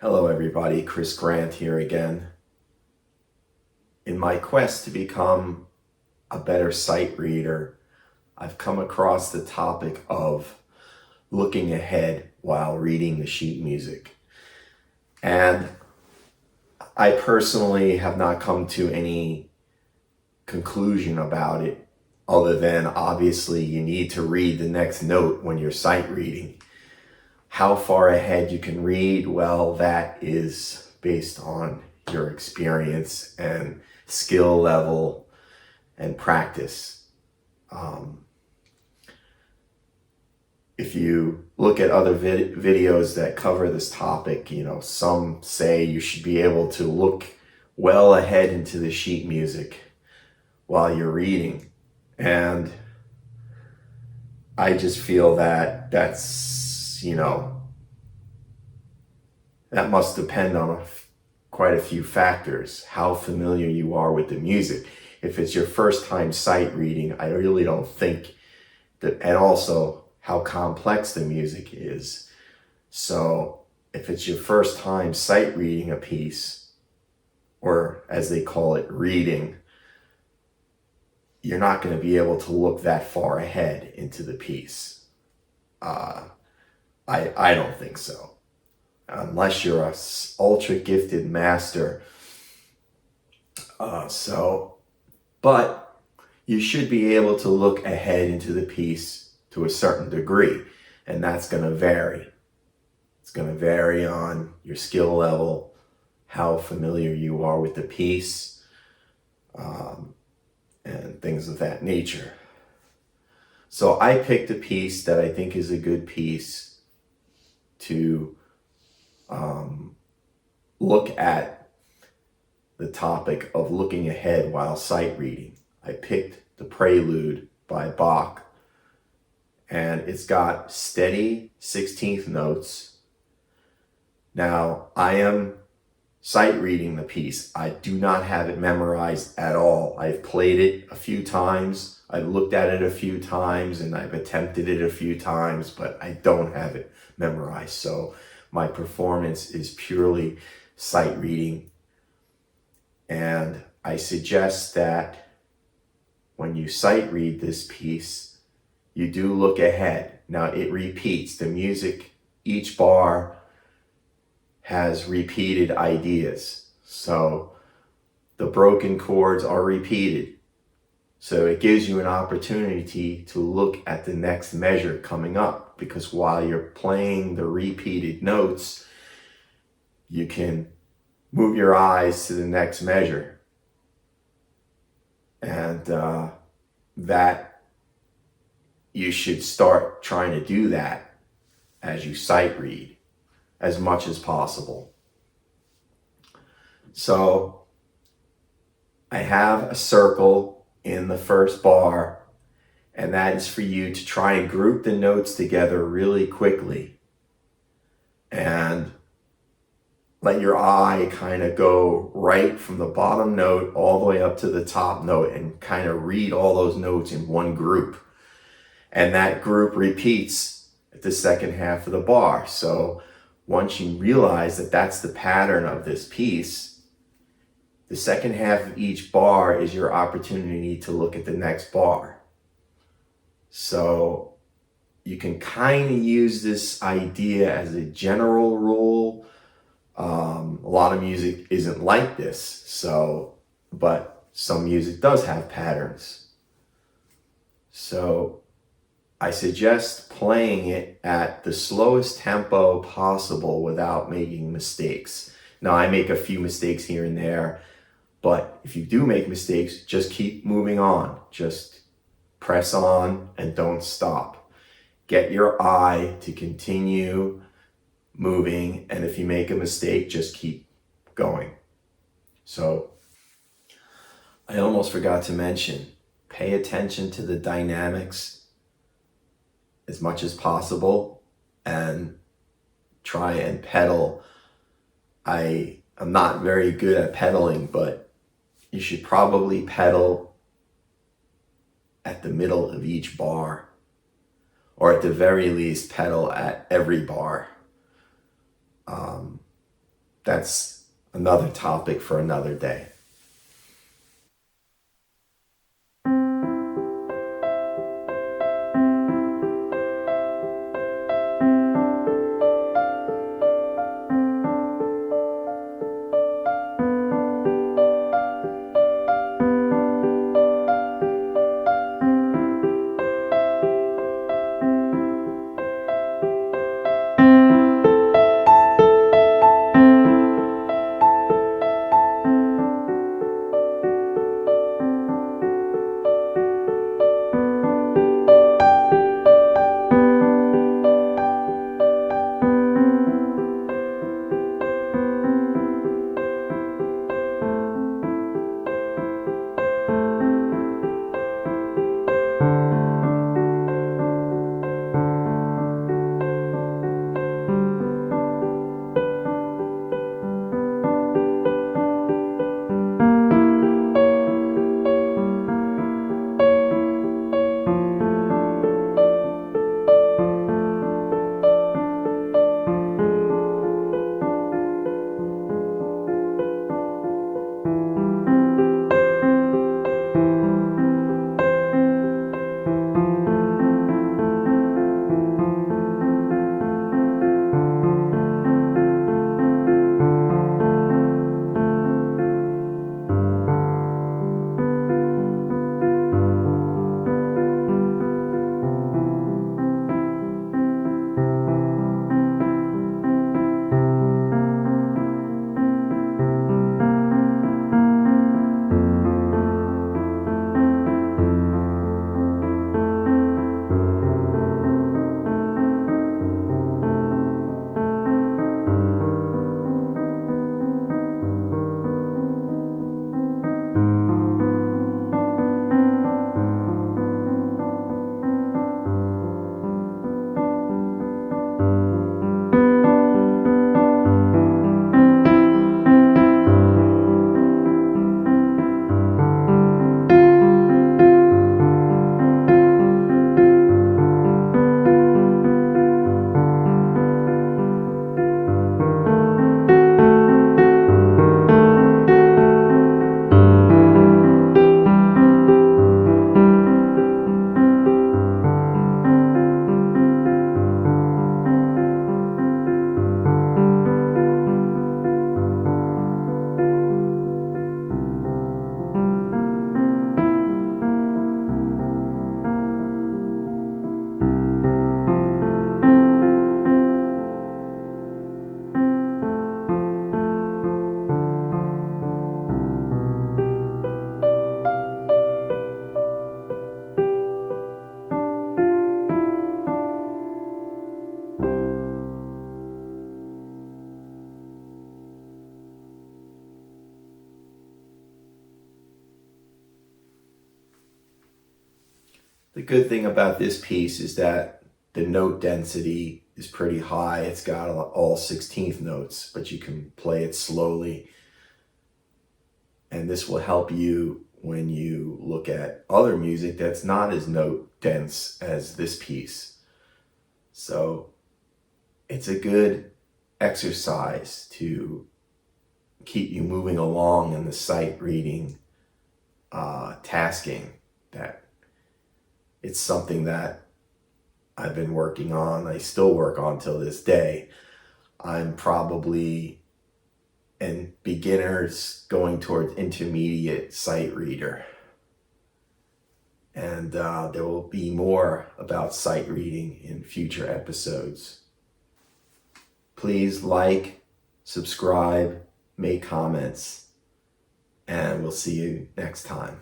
Hello everybody, Chris Grant here again. In my quest to become a better sight reader, I've come across the topic of looking ahead while reading the sheet music. And I personally have not come to any conclusion about it, other than obviously you need to read the next note when you're sight reading. How far ahead you can read, well, that is based on your experience and skill level and practice. If you look at other videos that cover this topic, some say you should be able to look well ahead into the sheet music while you're reading. And I just feel that that's that must depend on quite a few factors. How familiar you are with the music. If it's your first time sight reading, I really don't think that, and also how complex the music is. So if it's your first time sight reading a piece, or as they call it, reading, you're not going to be able to look that far ahead into the piece. I don't think so. Unless you're a ultra gifted master. But you should be able to look ahead into the piece to a certain degree, and that's going to vary. It's going to vary on your skill level, how familiar you are with the piece, and things of that nature. So I picked a piece that I think is a good piece to look at the topic of looking ahead while sight reading. I picked the Prelude by Bach, and it's got steady 16th notes. Now, I am sight reading the piece. I do not have it memorized at all. I've played it a few times, I've looked at it a few times, and I've attempted it a few times, but I don't have it memorized. So my performance is purely sight reading. And I suggest that when you sight read this piece, you do look ahead. Now it repeats. The music, each bar has repeated ideas. So the broken chords are repeated. So it gives you an opportunity to look at the next measure coming up, because while you're playing the repeated notes, you can move your eyes to the next measure. And that you should start trying to do that as you sight read as much as possible. So I have a circle in the first bar, and that is for you to try and group the notes together really quickly and let your eye kind of go right from the bottom note all the way up to the top note and kind of read all those notes in one group. And that group repeats at the second half of the bar. So once you realize that that's the pattern of this piece, the second half of each bar is your opportunity to look at the next bar. So you can kind of use this idea as a general rule. A lot of music isn't like this, but some music does have patterns. So I suggest playing it at the slowest tempo possible without making mistakes. Now, I make a few mistakes here and there, but if you do make mistakes, just keep moving on. Just press on and don't stop. Get your eye to continue moving, and if you make a mistake, just keep going. So I almost forgot to mention, pay attention to the dynamics as much as possible and try and pedal. I am not very good at pedaling, but you should probably pedal at the middle of each bar, or at the very least pedal at every bar. that's another topic for another day. The good thing about this piece is that the note density is pretty high. It's got all 16th notes, but you can play it slowly. And this will help you when you look at other music that's not as note dense as this piece. So it's a good exercise to keep you moving along in the sight reading tasking. That it's something that I've been working on. I still work on till this day. I'm probably an beginners going towards intermediate sight reader. And there will be more about sight reading in future episodes. Please like, subscribe, make comments, and we'll see you next time.